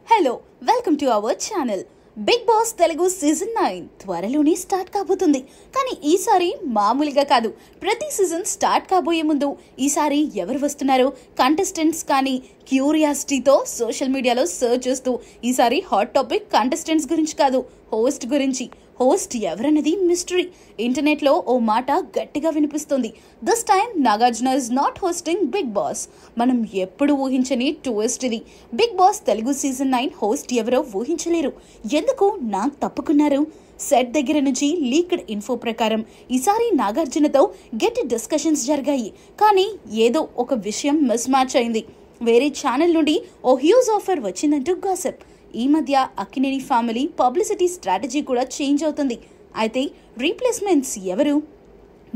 Hello welcome to our channel. Bigg Boss Telugu season 9 త్వరలోనే start కాబోతుంది. కానీ ఈసారి మామూలుగా కాదు. ప్రతి సీజన్ స్టార్ట్ కాబోయే ముందు ఈసారి ఎవరు వస్తున్నారో కంటెస్టెంట్స్ కానీ క్యూరియాసిటీతో సోషల్ మీడియాలో సర్చ్ చేస్తూ ఈసారి హాట్ టాపిక్ కంటెస్టెంట్స్ గురించి కాదు, హోస్ట్ గురించి. హోస్ట్ ఎవరన్నది మిస్టరీ. ఇంటర్నెట్లో ఓ మాట గట్టిగా వినిపిస్తుంది. This time Nagarjuna is not hosting Bigg Boss. మనం ఎప్పుడు ఊహించని ట్విస్ట్ ఇది. Bigg Boss Telugu season 9 host ఎవరో ఊహించలేరు. ఎందుకు నాకు తప్పుకున్నారు? సెట్ దగ్గర నుంచి లీక్డ్ ఇన్ఫో ప్రకారం ఈసారి నాగార్జునతో గట్టి డిస్కషన్స్ జరిగాయి. కానీ ఏదో ఒక విషయం మిస్ మ్యాచ్ అయింది. వేరే ఛానల్ నుండి ఓ హ్యూజ్ ఆఫర్ వచ్చిందంటూ గాసిప్. ఈ మధ్య అక్కినేని ఫ్యామిలీ పబ్లిసిటీ స్ట్రాటజీ కూడా చేంజ్ అవుతుంది. అయితే రీప్లేస్మెంట్స్ ఎవరు?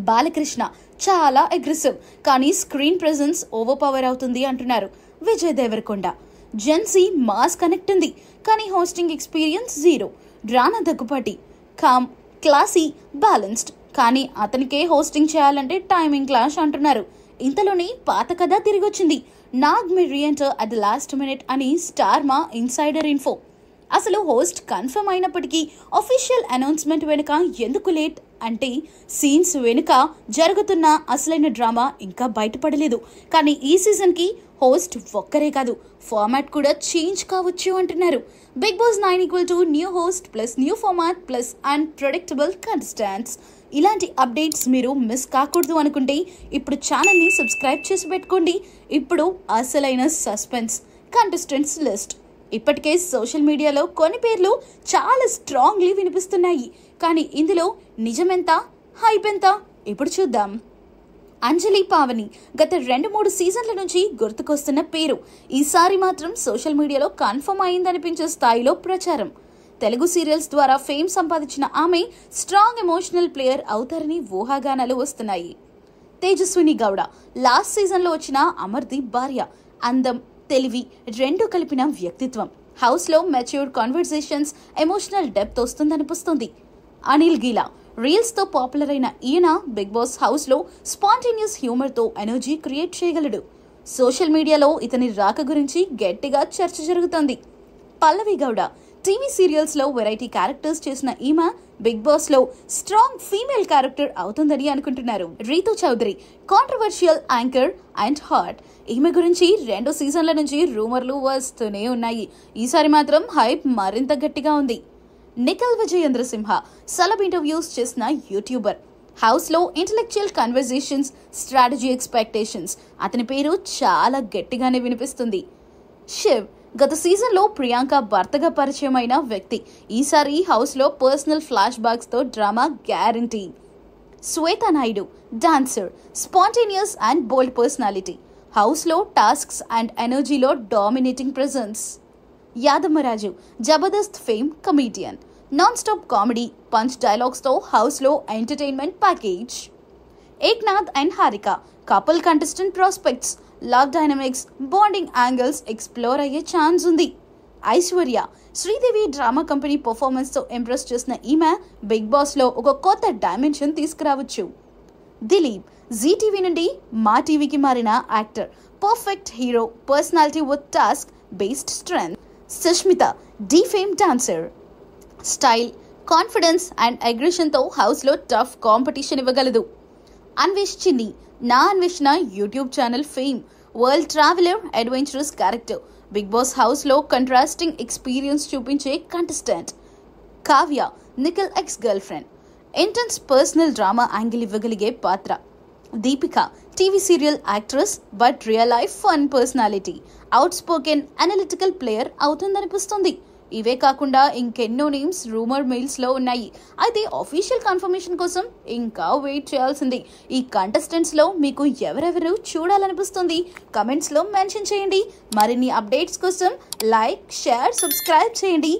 బాలకృష్ణ చాలా అగ్రెసివ్, కానీ స్క్రీన్ ప్రెజెన్స్ ఓవర్ పవర్ అవుతుంది అంటున్నారు. Vijay Deverakonda Gen Z mass connect ఉంది, కానీ hosting experience zero. Rana Daggubati calm, classy, balanced, కానీ అతనికే హోస్టింగ్ చేయాలంటే టైమింగ్ క్లాష్ అంటున్నారు. ఇంతలోనే పాత కథ తిరిగొచ్చింది. Nag may reenter at the last minute అని స్టార్ మా ఇన్సైడర్ ఇన్ఫో. అసలు హోస్ట్ కన్ఫర్మ్ అయినప్పటికీ అఫీషియల్ అనౌన్స్మెంట్ వెనుక ఎందుకు లేట్ అంటే సీన్స్ వెనుక జరుగుతున్న అసలైన డ్రామా ఇంకా బయటపడలేదు. కానీ ఈ సీజన్కి హోస్ట్ ఒక్కరే కాదు, ఫార్మాట్ కూడా చేంజ్ కావచ్చు అంటున్నారు. Bigg Boss 9 = new host plus new format plus unpredictable contestants. ఇలాంటి అప్డేట్స్ మీరు మిస్ కాకూడదు అనుకుంటే ఇప్పుడు ఛానల్ని సబ్స్క్రైబ్ చేసి పెట్టుకోండి. ఇప్పుడు అసలైన సస్పెన్స్ కంటెస్టెంట్స్ లిస్ట్. ఇప్పటికే సోషల్ మీడియాలో కొన్ని పేర్లు చాలా స్ట్రాంగ్లీ వినిపిస్తున్నాయి. కానీ ఇందులో నిజమెంత, హైప్ ఎంత? ఇప్పుడు చూద్దాం. అంజలి పావని గత 2-3 సీజన్ల నుంచి గుర్తుకొస్తున్న పేరు. ఈసారి మాత్రం సోషల్ మీడియాలో కన్ఫర్మ్ అయిందనిపించే స్థాయిలో ప్రచారం. తెలుగు సీరియల్స్ ద్వారా ఫేమ్ సంపాదించిన ఆమె స్ట్రాంగ్ ఎమోషనల్ ప్లేయర్ అవుతారని ఊహాగానాలు వస్తున్నాయి. తేజస్విని గౌడ లాస్ట్ సీజన్లో వచ్చిన అమర్దీప్ భార్య. అందం, తెలివి రెండు కలిపిన వ్యక్తిత్వం. హౌస్లో మెచ్యూర్డ్ కాన్వర్సేషన్స్, ఎమోషనల్ డెప్త్ వస్తుందనిపిస్తుంది. అనిల్ గీలా రీల్స్తో పాపులర్ అయిన ఈయన బిగ్ బాస్ హౌస్లో స్పాంటేనియస్ హ్యూమర్తో ఎనర్జీ క్రియేట్ చేయగలడు. సోషల్ మీడియాలో ఇతని రాక గురించి గట్టిగా చర్చ జరుగుతోంది. పల్లవి గౌడ టీవీ సీరియల్స్లో వెరైటీ క్యారెక్టర్స్ చేసిన ఈమె బిగ్ బాస్లో స్ట్రాంగ్ ఫీమేల్ క్యారెక్టర్ అవుతుందని అనుకుంటున్నారు. Ritu Chowdary controversial anchor and hot. ఈమె గురించి 2 సీజన్ల నుంచి రూమర్లు వస్తూనే ఉన్నాయి. ఈసారి మాత్రం హైప్ మరింత గట్టిగా ఉంది. నిఖిల్ విజయేంద్ర సింహ సలబ్ ఇంటర్వ్యూస్ చేసిన యూట్యూబర్. హౌస్లో ఇంటలెక్చువల్ కన్వర్జేషన్స్, స్ట్రాటజీ, ఎక్స్పెక్టేషన్స్. అతని పేరు చాలా గట్టిగానే వినిపిస్తుంది. శివ్ గత సీజన్లో ప్రియాంక భర్తగా పరిచయం అయిన వ్యక్తి. ఈసారి హౌస్లో పర్సనల్ ఫ్లాష్ బ్యాక్స్తో drama guarantee. Shweta Naidu dancer, spontaneous and bold personality. హౌస్లో టాస్క్స్ అండ్ ఎనర్జీలో dominating presence. Yadammaraju Jabardasth fame comedian. Non stop comedy, punch డైలాగ్స్తో హౌస్లో entertainment package. Ekanath and Harika couple contestant prospects. Love dynamics, bonding angles explore అయ్యే ఛాన్స్ ఉంది. Aishwarya Sridevi drama company పర్ఫార్మెన్స్తో impress చేసిన ఈమె Bigg బాస్లో ఒక కొత్త డైమెన్షన్ తీసుకురావచ్చు. దిలీప్ జీటీవీ నుండి మా టీవీకి మారిన actor. Perfect hero, personality with task based strength. Sushmita Dhee fame dancer. Style, confidence and అగ్రెషన్తో హౌస్లో టఫ్ కాంపిటీషన్ ఇవ్వగలదు. Anvesh Chinni Naa Anveshana YouTube channel fame. World traveller, adventurous character. Bigg Boss హౌస్లో కంట్రాస్టింగ్ ఎక్స్పీరియన్స్ చూపించే contestant. Kavya Nikhil ex girlfriend. Intense personal drama angle ఇవ్వగలిగే పాత్ర. Deepika TV serial actress but real life fun personality. Outspoken, analytical player అవుతుందనిపిస్తుంది. ఇవే కాకుండా ఇంకెన్నో names rumour మెయిల్స్లో ఉన్నాయి. అయితే ఆఫీషియల్ కన్ఫర్మేషన్ కోసం ఇంకా వెయిట్ చేయాల్సింది. ఈ కంటెస్టెంట్స్లో మీకు ఎవరెవరు చూడాలనిపిస్తుంది? కమెంట్స్లో మెన్షన్ చేయండి. మరిన్ని అప్డేట్స్ కోసం లైక్, షేర్, సబ్స్క్రైబ్ చేయండి.